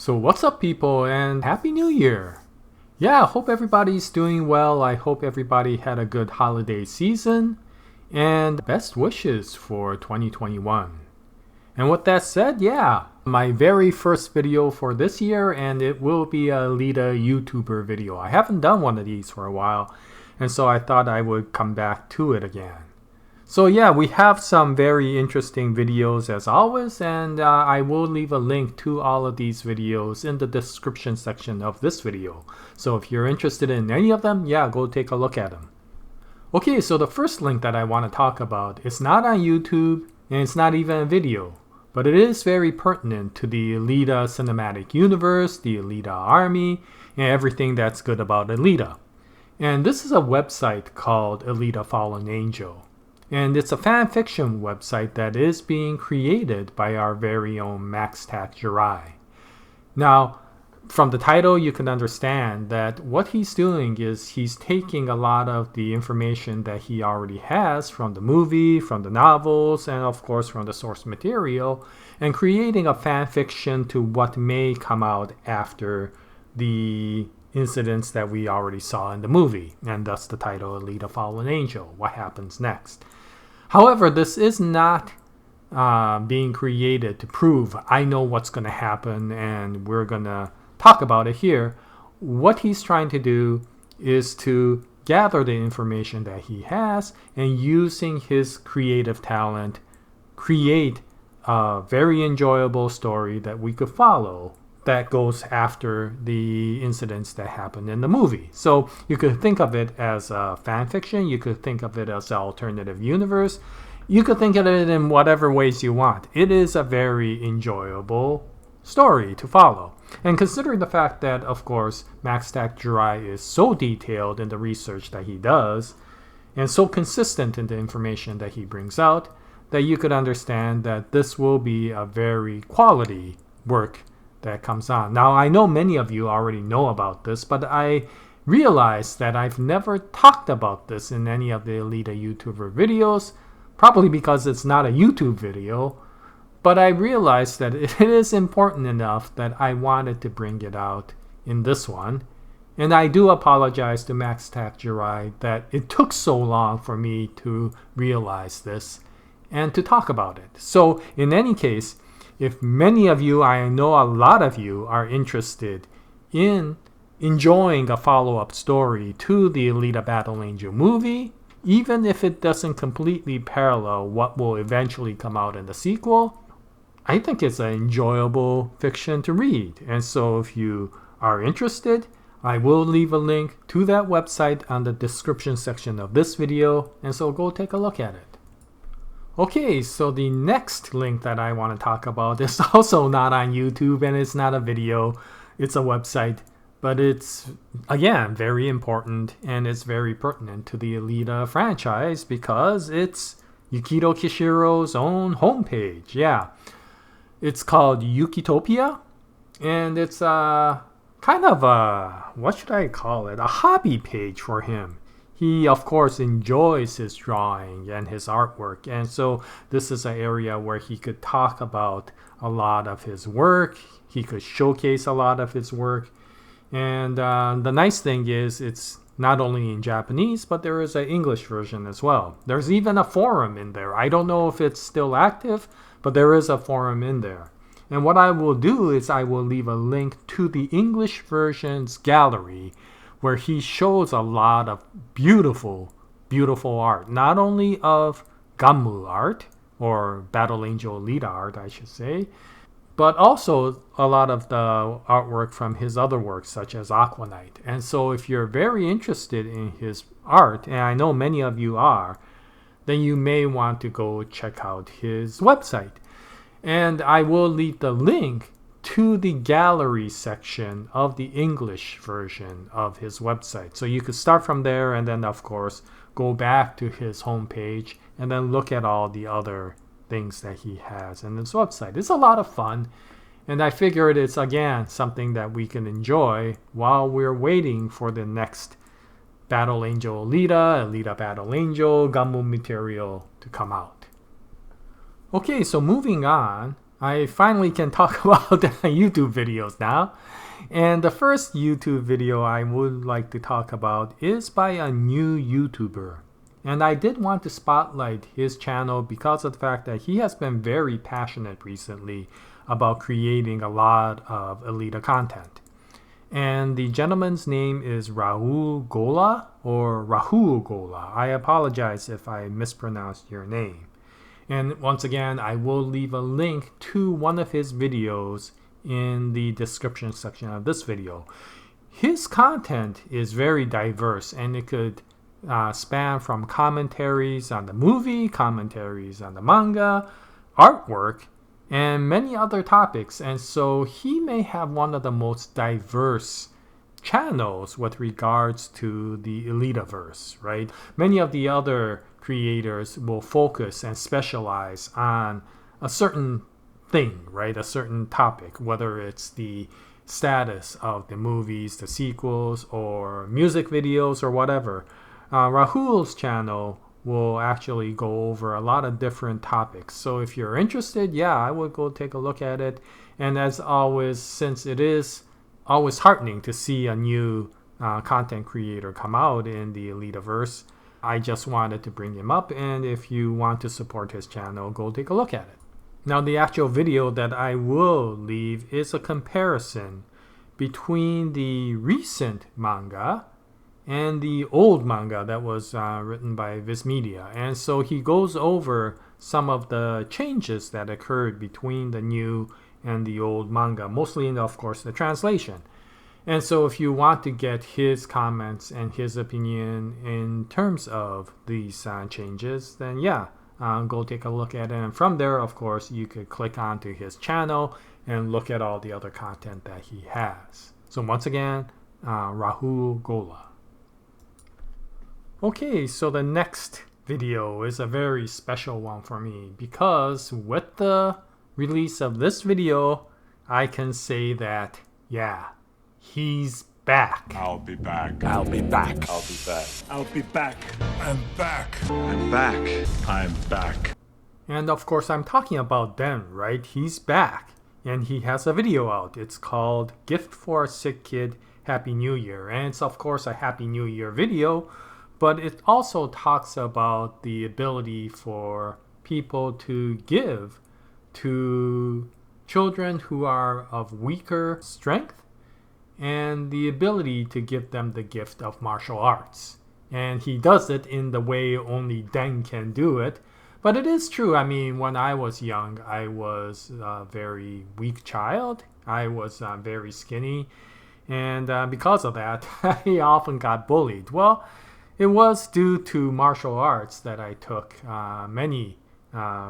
So what's up people, and Happy New Year! Yeah, I hope everybody's doing well. I hope everybody had a good holiday season and best wishes for 2021. And with that said, yeah, my very first video for this year, and it will be a Alita YouTuber video. I haven't done one of these for a while, and so I thought I would come back to it again. So yeah, we have some very interesting videos as always, and I will leave a link to all of these videos in the description section of this video. So if you're interested in any of them, yeah, go take a look at them. Okay, so the first link that I want to talk about is not on YouTube, and it's not even a video, but it is very pertinent to the Alita cinematic universe, the AlitaArmy, and everything that's good about Alita. And this is a website called Alita Fallen Angel. And it's a fan fiction website that is being created by our very own Maxtac Jurai. Now, from the title, you can understand that what he's doing is he's taking a lot of the information that he already has from the movie, from the novels, and of course from the source material, and creating a fan fiction to what may come out after the incidents that we already saw in the movie, and thus the title Alita Fallen Angel, what happens next. However, this is not being created to prove I know what's going to happen and we're going to talk about it here. What he's trying to do is to gather the information that he has and using his creative talent, create a very enjoyable story that we could follow that goes after the incidents that happened in the movie. So you could think of it as a fan fiction, you could think of it as an alternative universe, you could think of it in whatever ways you want. It is a very enjoyable story to follow. And considering the fact that, of course, Maxtac Jurai is so detailed in the research that he does, and so consistent in the information that he brings out, that you could understand that this will be a very quality work that comes on. Now, I know many of you already know about this, but I realized that I've never talked about this in any of the Alita YouTuber videos, probably because it's not a YouTube video, but I realized that it is important enough that I wanted to bring it out in this one. And I do apologize to Maxtac Jurai that it took so long for me to realize this and to talk about it. So in any case, if many of you, I know a lot of you, are interested in enjoying a follow-up story to the Alita Battle Angel movie, even if it doesn't completely parallel what will eventually come out in the sequel, I think it's an enjoyable fiction to read. And so if you are interested, I will leave a link to that website on the description section of this video, and so go take a look at it. Okay, so the next link that I want to talk about is also not on YouTube, and it's not a video, it's a website, but it's, again, very important, and it's very pertinent to the Alita franchise because it's Yukito Kishiro's own homepage. Yeah, it's called Yukitopia, and it's kind of a, what should I call it, a hobby page for him. He, of course, enjoys his drawing and his artwork, and so this is an area where he could talk about a lot of his work. He could showcase a lot of his work, and the nice thing is it's not only in Japanese, but there is an English version as well. There's even a forum in there. I don't know if it's still active, but there is a forum in there. And what I will do is I will leave a link to the English version's gallery, where he shows a lot of beautiful, beautiful art. Not only of GUNNM art, or Battle Angel Alita art, I should say, but also a lot of the artwork from his other works, such as Aquanite. And so if you're very interested in his art, and I know many of you are, then you may want to go check out his website. And I will leave the link to the gallery section of the English version of his website. So you could start from there and then, of course, go back to his homepage and then look at all the other things that he has in his website. It's a lot of fun, and I figured it's, again, something that we can enjoy while we're waiting for the next Battle Angel Alita, Alita Battle Angel, GUNNM material to come out. Okay, so moving on, I finally can talk about YouTube videos now. And the first YouTube video I would like to talk about is by a new YouTuber. And I did want to spotlight his channel because of the fact that he has been very passionate recently about creating a lot of Alita content. And the gentleman's name is Rahul Gola or Rahul Gola. I apologize if I mispronounced your name. And once again, I will leave a link to one of his videos in the description section of this video. His content is very diverse, and it could span from commentaries on the movie, commentaries on the manga, artwork, and many other topics. And so he may have one of the most diverse channels with regards to the Alitaverse, right? Many of the other creators will focus and specialize on a certain thing, right? A certain topic, whether it's the status of the movies, the sequels, or music videos, or whatever. Rahul's channel will actually go over a lot of different topics. So if you're interested, yeah, I would go take a look at it. And as always, since it is always heartening to see a new content creator come out in the Alitaverse, I just wanted to bring him up. And if you want to support his channel, go take a look at it. Now, the actual video that I will leave is a comparison between the recent manga and the old manga that was written by Viz Media. And so he goes over some of the changes that occurred between the new and the old manga, mostly in, of course, the translation. And so if you want to get his comments and his opinion in terms of these changes, then yeah, go take a look at it. And from there, of course, you could click onto his channel and look at all the other content that he has. So once again, Rahul Gola. Okay, so the next video is a very special one for me because with the release of this video, I can say that, yeah, he's back. I'll be back. I'll be back. I'll be back. I'll be back. I'm back. I'm back. I'm back. And of course, I'm talking about Den, right? He's back. And he has a video out. It's called Gift for a Sick Kid, Happy New Year. And it's, of course, a Happy New Year video. But it also talks about the ability for people to give to children who are of weaker strength and the ability to give them the gift of martial arts. And he does it in the way only Den can do it. But it is true. I mean, when I was young, I was a very weak child. I was very skinny. And because of that, I often got bullied. Well, it was due to martial arts that I took many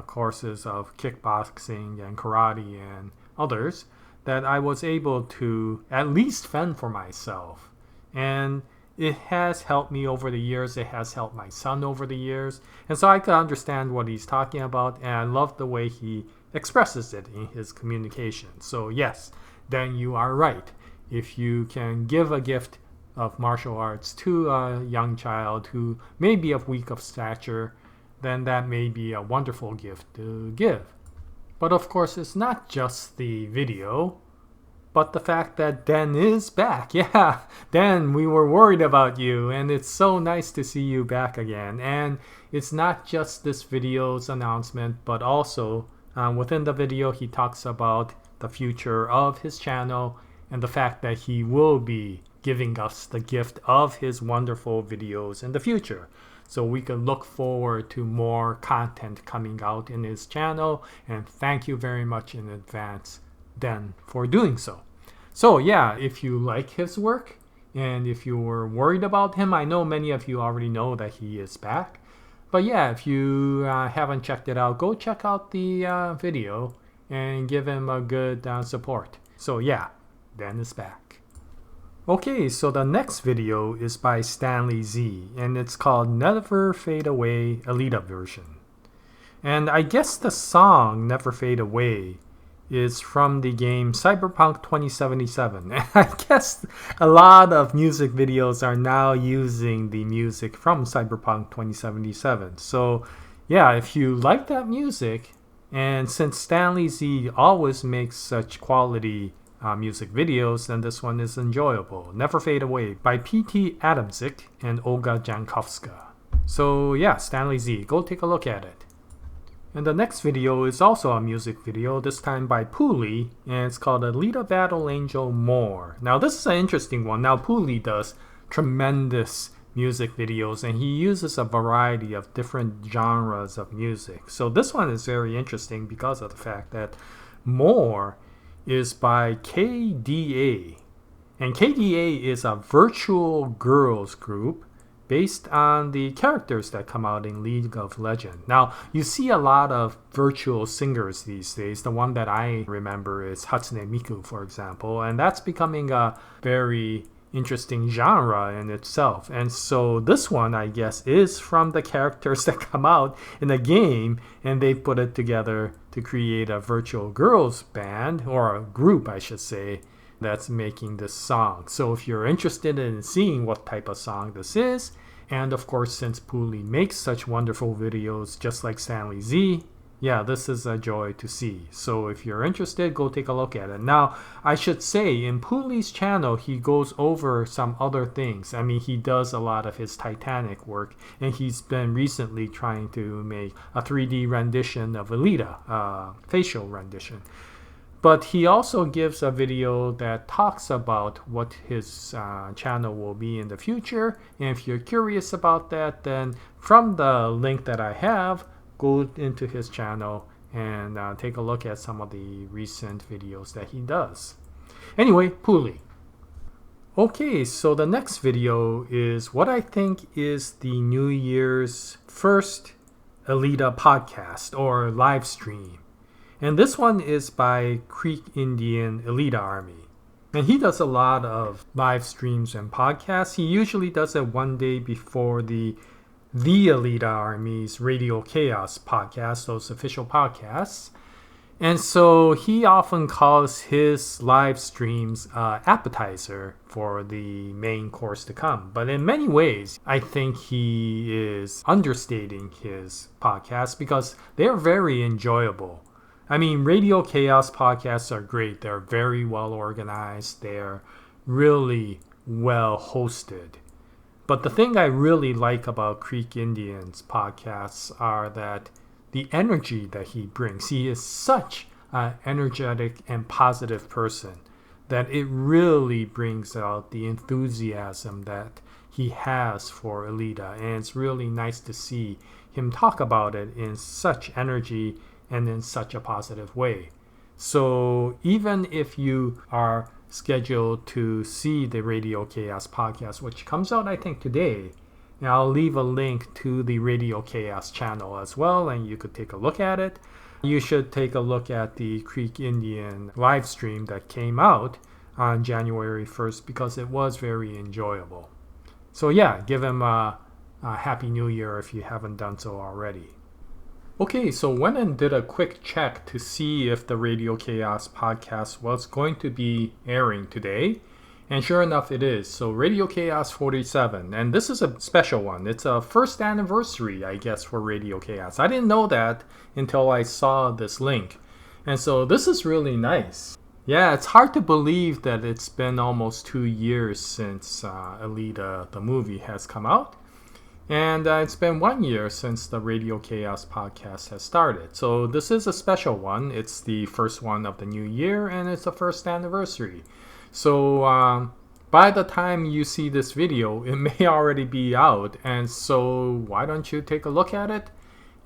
courses of kickboxing and karate and others that I was able to at least fend for myself. And it has helped me over the years. It has helped my son over the years. And so I could understand what he's talking about. And I love the way he expresses it in his communication. So yes, then you are right. If you can give a gift of martial arts to a young child who may be of weak of stature, then that may be a wonderful gift to give. But of course, it's not just the video, but the fact that Den is back. Yeah, Den, we were worried about you, and it's so nice to see you back again. And it's not just this video's announcement, but also within the video, he talks about the future of his channel and the fact that he will be giving us the gift of his wonderful videos in the future. So we can look forward to more content coming out in his channel. And thank you very much in advance, Den, for doing so. So yeah, if you like his work and if you were worried about him, I know many of you already know that he is back. But yeah, if you haven't checked it out, go check out the video and give him a good support. So yeah, Den is back. Okay, so the next video is by StanleyZ, and it's called Never Fade Away Alita version. And I guess the song Never Fade Away is from the game Cyberpunk 2077. And I guess a lot of music videos are now using the music from Cyberpunk 2077. So yeah, if you like that music And since StanleyZ always makes such quality music videos, then this one is enjoyable. Never Fade Away by P.T. Adamczyk and Olga Jankowska. So yeah, StanleyZ, go take a look at it. And the next video is also a music video, this time by Pooliey, and it's called Alita Battle Angel More. Now this is an interesting one. Now Pooliey does tremendous music videos and he uses a variety of different genres of music. So this one is very interesting because of the fact that More is by KDA. And KDA is a virtual girls group based on the characters that come out in League of Legends. Now, you see a lot of virtual singers these days. The one that I remember is Hatsune Miku, for example, and that's becoming a very interesting genre in itself. And so this one, I guess, is from the characters that come out in the game, and they put it together to create a virtual girls band, or a group, I should say, that's making this song. So if you're interested in seeing what type of song this is, and of course since Pooliey makes such wonderful videos just like StanleyZ, yeah, this is a joy to see. So if you're interested, go take a look at it. Now, I should say, in Pooliey's channel, he goes over some other things. I mean, he does a lot of his Titanic work, and he's been recently trying to make a 3D rendition of Alita, facial rendition. But he also gives a video that talks about what his channel will be in the future. And if you're curious about that, then from the link that I have, go into his channel and take a look at some of the recent videos that he does. Anyway, Pooliey. Okay, so the next video is what I think is the New Year's first Alita podcast or live stream. And this one is by Creek Indian AlitaArmy. And he does a lot of live streams and podcasts. He usually does it one day before the AlitaArmy's Radio Chaos podcast, those official podcasts. And so he often calls his live streams appetizer for the main course to come. But in many ways, I think he is understating his podcasts because they're very enjoyable. I mean, Radio Chaos podcasts are great. They're very well organized. They're really well hosted. But the thing I really like about Creek Indian's podcasts are that the energy that he brings. He is such an energetic and positive person that it really brings out the enthusiasm that he has for Alita. And it's really nice to see him talk about it in such energy and in such a positive way. So even if you are scheduled to see the Radio Chaos podcast, which comes out I think today, and I'll leave a link to the Radio Chaos channel as well, and you could take a look at it. You should take a look at the Creek Indian live stream that came out on January 1st because it was very enjoyable. So yeah, give him a Happy New Year if you haven't done so already. Okay, so went and did a quick check to see if the Radio Chaos podcast was going to be airing today. And sure enough, it is. So Radio Chaos 47. And this is a special one. It's a first anniversary, I guess, for Radio Chaos. I didn't know that until I saw this link. And so this is really nice. Yeah, it's hard to believe that it's been almost 2 years since Alita, the movie, has come out. And it's been 1 year since the Radio Chaos podcast has started. So this is a special one. It's the first one of the new year, and it's the first anniversary. So by the time you see this video, it may already be out. And so why don't you take a look at it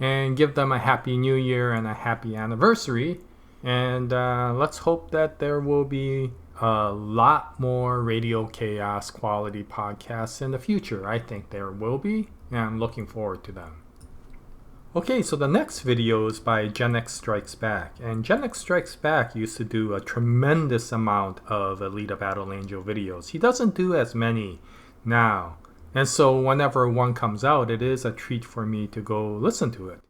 and give them a Happy New Year and a Happy Anniversary. And let's hope that there will be a lot more Radio Chaos quality podcasts in the future. I think there will be, and I'm looking forward to them. Okay, so the next video is by GenX Strikes Back. And GenX Strikes Back used to do a tremendous amount of Alita Battle Angel videos. He doesn't do as many now. And so whenever one comes out, it is a treat for me to go listen to it.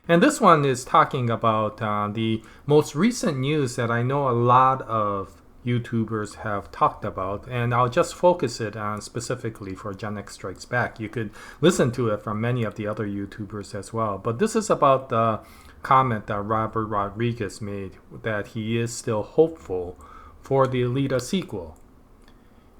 And this one is talking about the most recent news that I know a lot of YouTubers have talked about, and I'll just focus it on specifically for GenX Strikes Back. You could listen to it from many of the other YouTubers as well, but this is about the comment that Robert Rodriguez made that he is still hopeful for the Alita sequel.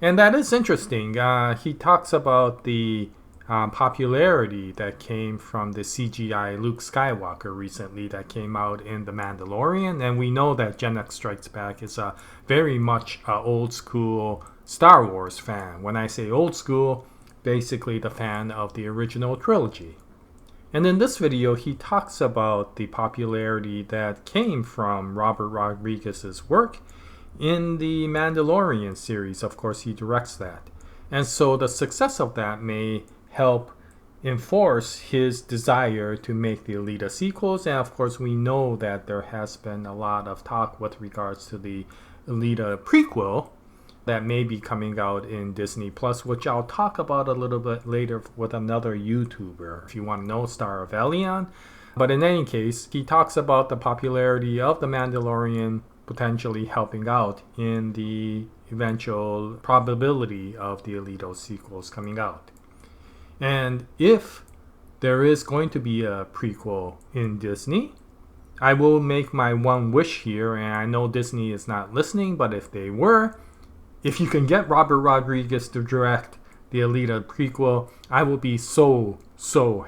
And that is interesting. He talks about the popularity that came from the CGI Luke Skywalker recently that came out in The Mandalorian. And we know that GenX Strikes Back is a very much old school Star Wars fan. When I say old school, basically the fan of the original trilogy. And in this video, he talks about the popularity that came from Robert Rodriguez's work in the Mandalorian series. Of course, he directs that. And so the success of that may help enforce his desire to make the Alita sequels. And of course, we know that there has been a lot of talk with regards to the Alita prequel that may be coming out in Disney Plus, which I'll talk about a little bit later with another YouTuber, if you want to know, StarofElyon. But in any case, he talks about the popularity of The Mandalorian potentially helping out in the eventual probability of the Alita sequels coming out. And if there is going to be a prequel in Disney, I will make my one wish here, and I know Disney is not listening, but if they were, if you can get Robert Rodriguez to direct the Alita prequel, I will be so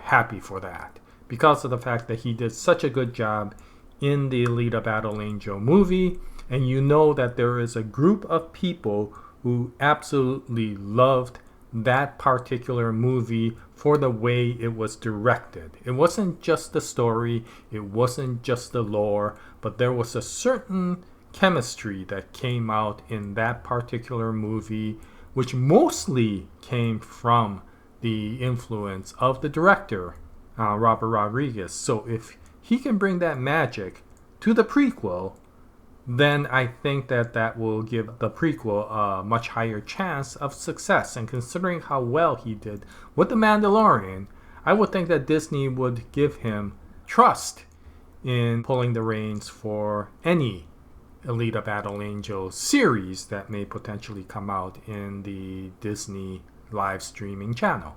happy for that, because of the fact that he did such a good job in the Alita Battle Angel movie, and you know that there is a group of people who absolutely loved that particular movie for the way it was directed. It wasn't just the story, it wasn't just the lore, but there was a certain chemistry that came out in that particular movie, which mostly came from the influence of the director, Robert Rodriguez. So if he can bring that magic to the prequel, then I think that that will give the prequel a much higher chance of success. And considering how well he did with The Mandalorian, I would think that Disney would give him trust in pulling the reins for any Alita Battle Angel series that may potentially come out in the Disney live streaming channel.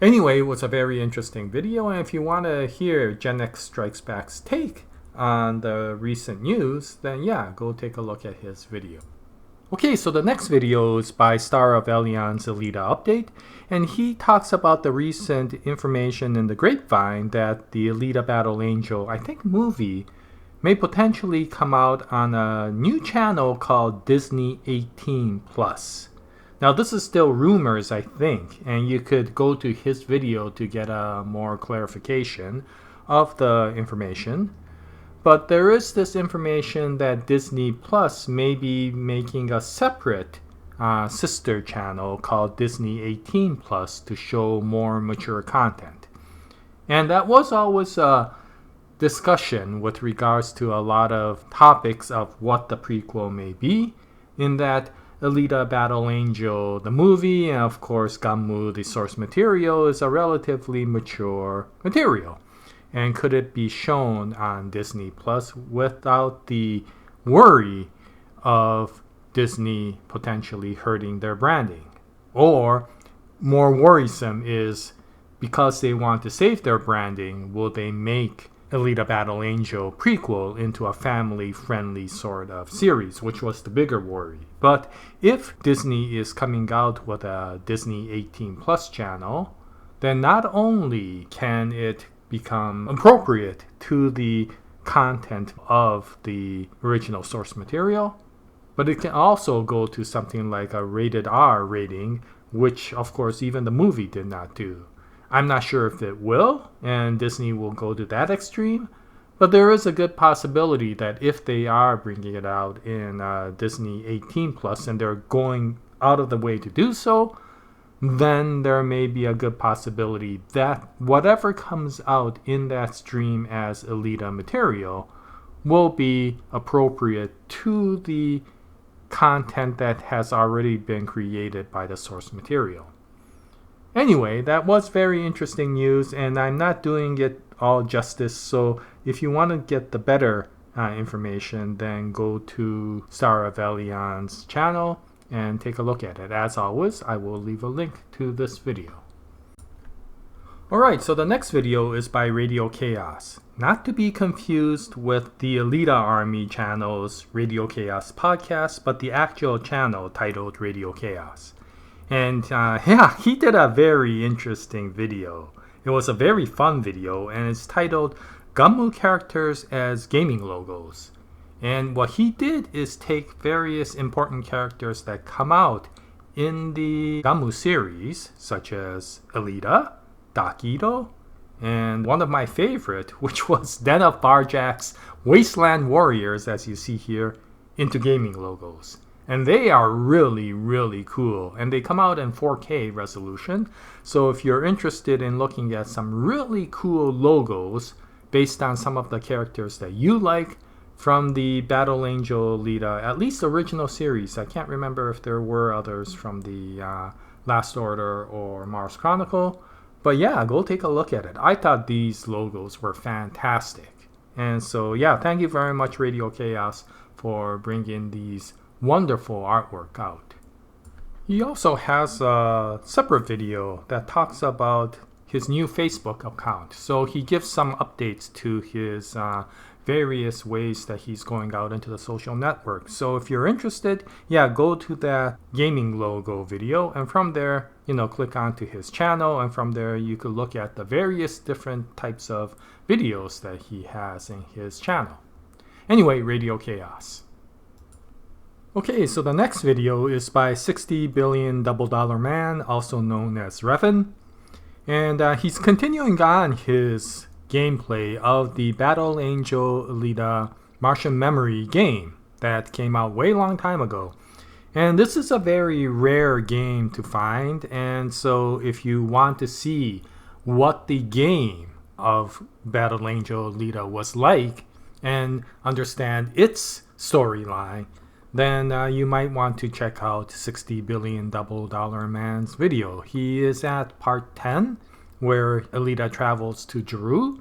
Anyway, it was a very interesting video, and if you want to hear GenX Strikes Back's take on the recent news, then yeah, go take a look at his video. Okay, so the next video is by StarofElyon's Alita Update, and he talks about the recent information in the grapevine that the Alita Battle Angel, I think, movie may potentially come out on a new channel called Disney 18+. Now this is still rumors, I think, and you could go to his video to get a more clarification of the information. But there is this information that Disney Plus may be making a separate sister channel called Disney 18+ to show more mature content. And that was always a discussion with regards to a lot of topics of what the prequel may be, in that Alita Battle Angel, the movie, and of course GUNNM, the source material, is a relatively mature material. And could it be shown on Disney Plus without the worry of Disney potentially hurting their branding? Or, more worrisome is, because they want to save their branding, will they make Alita Battle Angel prequel into a family-friendly sort of series, which was the bigger worry. But if Disney is coming out with a Disney 18+ channel, then not only can it become appropriate to the content of the original source material, but it can also go to something like a rated R rating, which of course even the movie did not do. I'm not sure if it will, and Disney will go to that extreme, but there is a good possibility that if they are bringing it out in Disney 18+, and they're going out of the way to do so, then there may be a good possibility that whatever comes out in that stream as Alita material will be appropriate to the content that has already been created by the source material. Anyway, that was very interesting news, and I'm not doing it all justice, so if you want to get the better information, then go to StarofElyon's channel and take a look at it. As always, I will leave a link to this video. Alright, so the next video is by Radio Kaos. not to be confused with the AlitaArmy channel's Radio Chaos podcast, but the actual channel titled Radio Chaos. And he did a very interesting video. It was a very fun video, and it's titled GUNNM Characters as Gaming Logos. And what he did is take various important characters that come out in the GUNNM series, such as Alita, Dakido, and one of my favorite, which was Den of Barjack's Wasteland Warriors, as you see here, into gaming logos. And they are really, really cool. And they come out in 4K resolution. So if you're interested in looking at some really cool logos based on some of the characters that you like from the Battle Angel Alita, at least original series. I can't remember if there were others from the Last Order or Mars Chronicle. But yeah, go take a look at it. I thought these logos were fantastic. And so yeah, thank you very much Radio Chaos for bringing these wonderful artwork out. He also has a separate video that talks about his new Facebook account. So he gives some updates to his various ways that he's going out into the social network. So if you're interested, yeah, go to that gaming logo video, and from there, click onto his channel, and from there you could look at the various different types of videos that he has in his channel. Anyway, Radio Chaos. Okay, so the next video is by 60 Billion Double Dollar Man, also known as Revan. And he's continuing on his gameplay of the Battle Angel Alita Martian Memory game that came out way long time ago. And this is a very rare game to find, and so if you want to see what the game of Battle Angel Alita was like and understand its storyline, then you might want to check out 60 Billion Double Dollar Man's video. He is at part 10, where Alita travels to Jurai.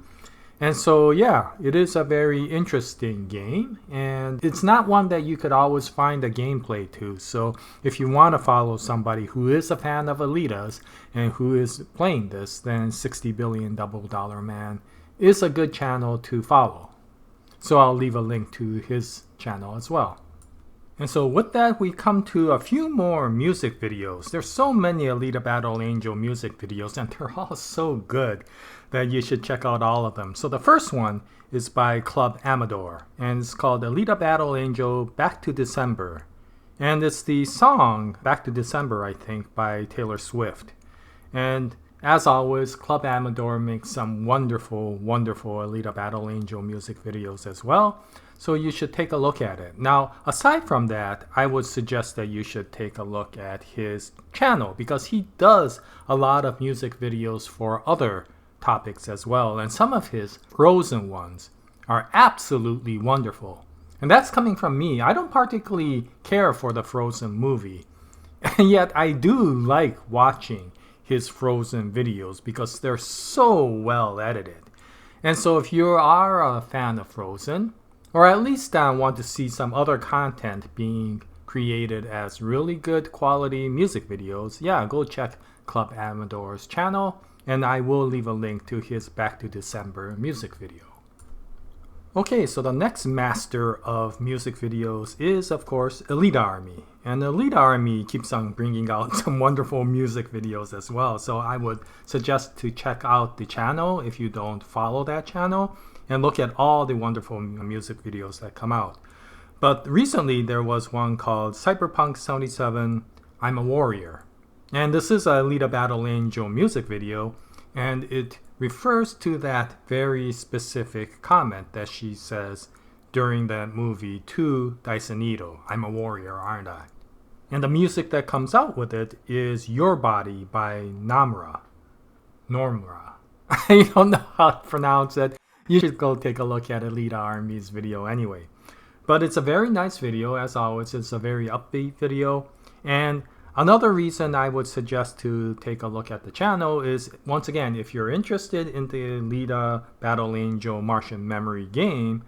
And so yeah, it is a very interesting game, and it's not one that you could always find a gameplay to. So if you want to follow somebody who is a fan of Alitas and who is playing this, then 60 Billion Double Dollar Man is a good channel to follow. So I'll leave a link to his channel as well. And so with that, we come to a few more music videos. There's so many Alita Battle Angel music videos, and they're all so good that you should check out all of them. So the first one is by ClubAmador, and it's called Alita Battle Angel Back to December. And it's the song Back to December, I think, by Taylor Swift. And as always, ClubAmador makes some wonderful, wonderful Alita Battle Angel music videos as well. So you should take a look at it. Now, aside from that, I would suggest that you should take a look at his channel, because he does a lot of music videos for other topics as well. And some of his Frozen ones are absolutely wonderful. And that's coming from me. I don't particularly care for the Frozen movie. And yet I do like watching his Frozen videos because they're so well edited. And so if you are a fan of Frozen, or at least want to see some other content being created as really good quality music videos, yeah, go check ClubAmador's channel, and I will leave a link to his Back to December music video. Okay, so the next master of music videos is, of course, AlitaArmy. And AlitaArmy keeps on bringing out some wonderful music videos as well. So I would suggest to check out the channel if you don't follow that channel, and look at all the wonderful music videos that come out. But recently there was one called Cyberpunk 77, I'm a Warrior. And this is a Alita Battle Angel music video, and it refers to that very specific comment that she says during that movie to Daisonito, I'm a warrior, aren't I? And the music that comes out with it is Your Body by Normra. I don't know how to pronounce it. You should go take a look at AlitaArmy's video anyway. But it's a very nice video, as always. It's a very upbeat video. And another reason I would suggest to take a look at the channel is, once again, if you're interested in the Alita Battle Angel Martian Memory game,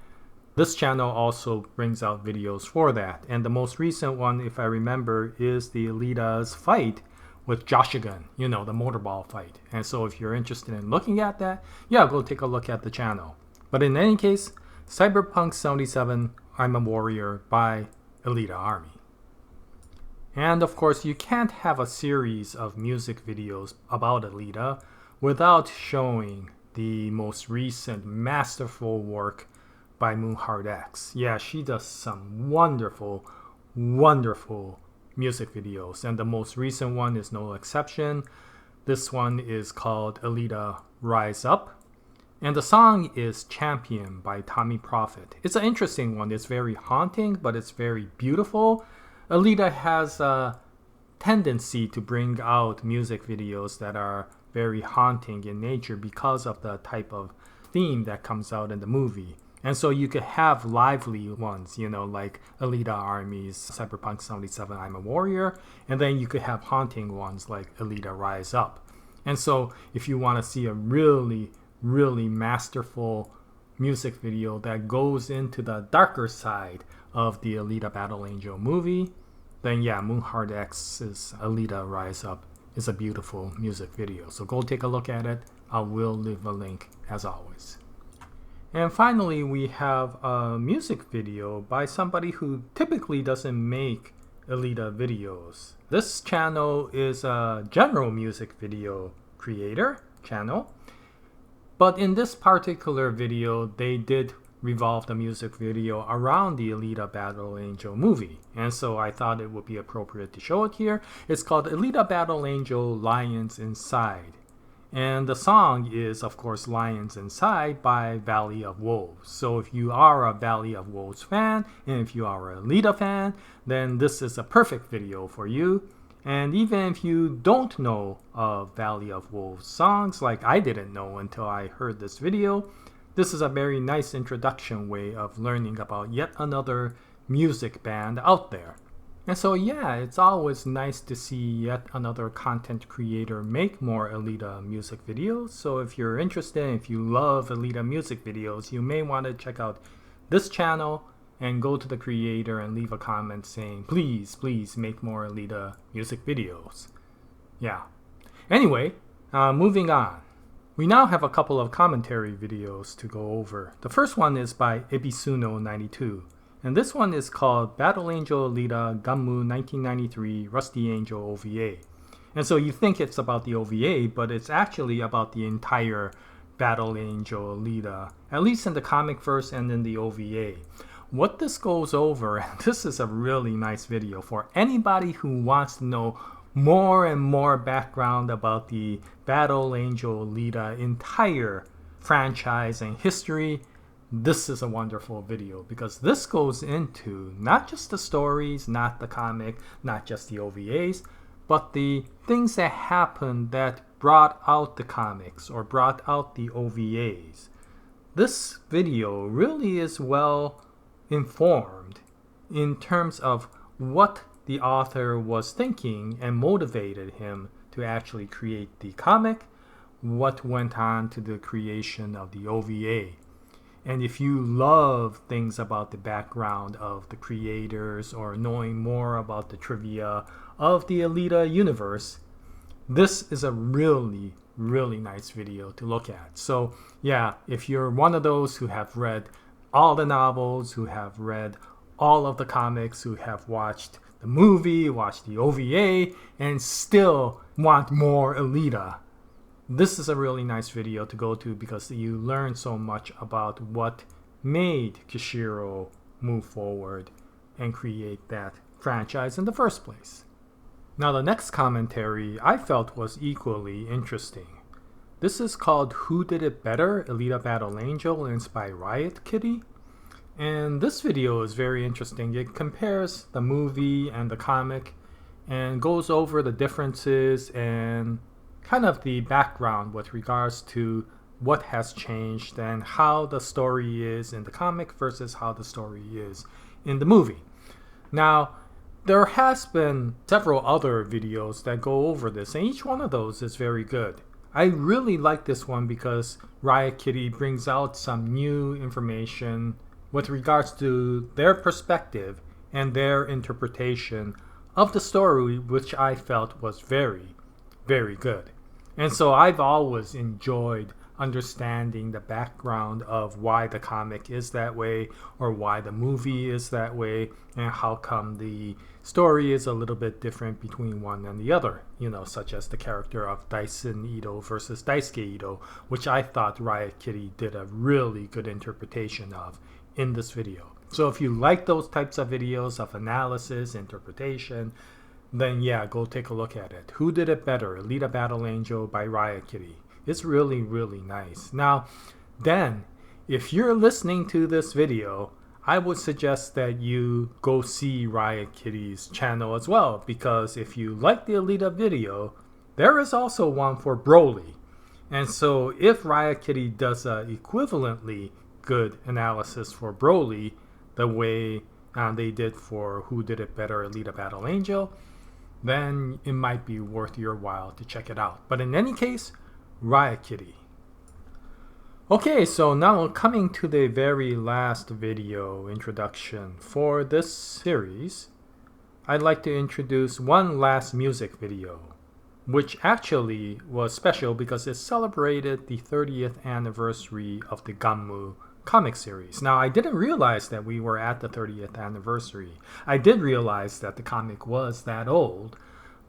this channel also brings out videos for that. And the most recent one, if I remember, is the Alita's fight with Joshigan, the motorball fight. And so if you're interested in looking at that, yeah, go take a look at the channel. But in any case, Cyberpunk 77, I'm a Warrior by AlitaArmy. And of course, you can't have a series of music videos about Alita without showing the most recent masterful work by MoonheartX. Yeah, she does some wonderful, wonderful music videos, and the most recent one is no exception. This one is called Alita Rise Up, and the song is Champion by Tommy Prophet. It's an interesting one. It's very haunting, but it's very beautiful. Alita has a tendency to bring out music videos that are very haunting in nature because of the type of theme that comes out in the movie. And so you could have lively ones, like AlitaArmy's Cyberpunk 77, I'm a Warrior, and then you could have haunting ones like Alita Rise Up. And so if you want to see a really, really masterful music video that goes into the darker side of the Alita Battle Angel movie, then yeah, MoonheartX's Alita Rise Up is a beautiful music video. So go take a look at it. I will leave a link as always. And finally, we have a music video by somebody who typically doesn't make Alita videos. This channel is a general music video creator channel. But in this particular video, they did revolve the music video around the Alita Battle Angel movie. And so I thought it would be appropriate to show it here. It's called Alita Battle Angel Lions Inside. And the song is, of course, Lions Inside by Valley of Wolves. So if you are a Valley of Wolves fan, and if you are an Alita fan, then this is a perfect video for you. And even if you don't know of Valley of Wolves songs, like I didn't know until I heard this video, this is a very nice introduction way of learning about yet another music band out there. And so yeah, it's always nice to see yet another content creator make more Alita music videos. So if you're interested, if you love Alita music videos, you may want to check out this channel and go to the creator and leave a comment saying, please make more Alita music videos. Yeah. Anyway, moving on. We now have a couple of commentary videos to go over. The first one is by Ebisuno92. And this one is called Battle Angel Alita GUNNM 1993 Rusty Angel OVA. And so you think it's about the OVA, but it's actually about the entire Battle Angel Alita, at least in the comic verse and in the OVA. What this goes over, and this is a really nice video for anybody who wants to know more and more background about the Battle Angel Alita entire franchise and history. This is a wonderful video because this goes into not just the stories, not the comic, not just the OVAs, but the things that happened that brought out the comics or brought out the OVAs. This video really is well informed in terms of what the author was thinking and motivated him to actually create the comic, what went on to the creation of the OVA. And if you love things about the background of the creators or knowing more about the trivia of the Alita universe, this is a really, really nice video to look at. So yeah, if you're one of those who have read all the novels, who have read all of the comics, who have watched the movie, watched the OVA, and still want more Alita, this is a really nice video to go to because you learn so much about what made Kishiro move forward and create that franchise in the first place. Now the next commentary I felt was equally interesting. This is called Who Did It Better? Alita Battle Angel, and it's by Riot Kitty. And this video is very interesting. It compares the movie and the comic and goes over the differences and kind of the background with regards to what has changed and how the story is in the comic versus how the story is in the movie. Now, there has been several other videos that go over this, and each one of those is very good. I really like this one because Riot Kitty brings out some new information with regards to their perspective and their interpretation of the story, which I felt was very, very good. And so I've always enjoyed understanding the background of why the comic is that way or why the movie is that way and how come the story is a little bit different between one and the other, such as the character of Daisen Ito versus Daisuke Ito, which I thought Riot Kitty did a really good interpretation of in this video. So if you like those types of videos of analysis, interpretation, then yeah, go take a look at it. Who did it better? Alita Battle Angel by Riot Kitty. It's really, really nice. Now, then, if you're listening to this video, I would suggest that you go see Riot Kitty's channel as well, because if you like the Alita video, there is also one for Broly. And so if Riot Kitty does a equivalently good analysis for Broly, the way they did for Who Did It Better, Alita Battle Angel, then it might be worth your while to check it out. But in any case, Riot Kitty. Okay, so now coming to the very last video introduction for this series, I'd like to introduce one last music video, which actually was special because it celebrated the 30th anniversary of the GUNNM comic series. Now, I didn't realize that we were at the 30th anniversary. I did realize that the comic was that old,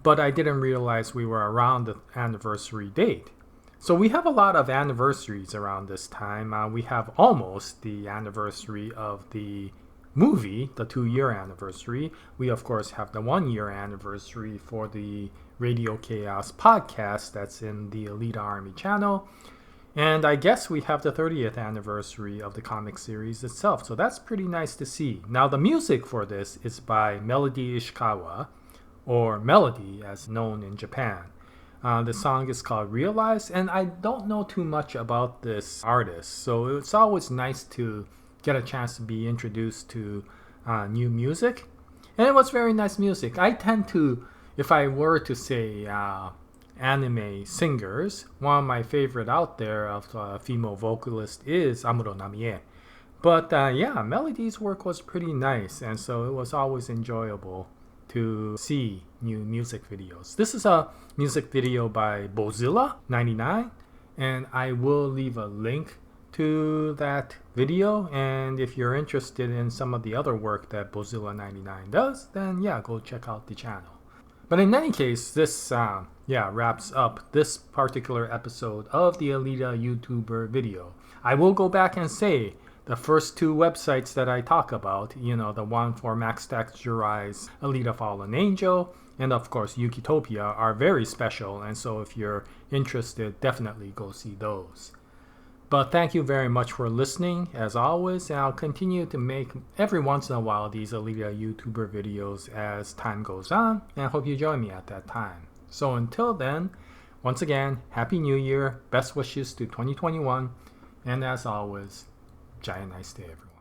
but I didn't realize we were around the anniversary date. So we have a lot of anniversaries around this time. We have almost the anniversary of the movie, the 2-year anniversary. We, of course, have the 1-year anniversary for the Radio Chaos podcast that's in the AlitaArmy channel. And I guess we have the 30th anniversary of the comic series itself. So that's pretty nice to see. Now, the music for this is by Melody Ishikawa, or Melody as known in Japan. The song is called Realize, and I don't know too much about this artist. So it's always nice to get a chance to be introduced to new music. And it was very nice music. I tend to, if I were to say anime singers, one of my favorite out there of female vocalist is Amuro Namie. But yeah, Melody's work was pretty nice, and so it was always enjoyable to see new music videos. This is a music video by Bozilla99, and I will leave a link to that video, and if you're interested in some of the other work that Bozilla99 does, then yeah, go check out the channel. But in any case, this wraps up this particular episode of the Alita YouTuber video. I will go back and say the first 2 websites that I talk about, the one for Maxtac Jurai's Alita Fallen Angel, and of course Yukitopia, are very special, and so if you're interested, definitely go see those. But thank you very much for listening, as always, and I'll continue to make every once in a while these Alita YouTuber videos as time goes on, and I hope you join me at that time. So until then, once again, Happy New Year, best wishes to 2021, and as always, Jaya, nice day everyone.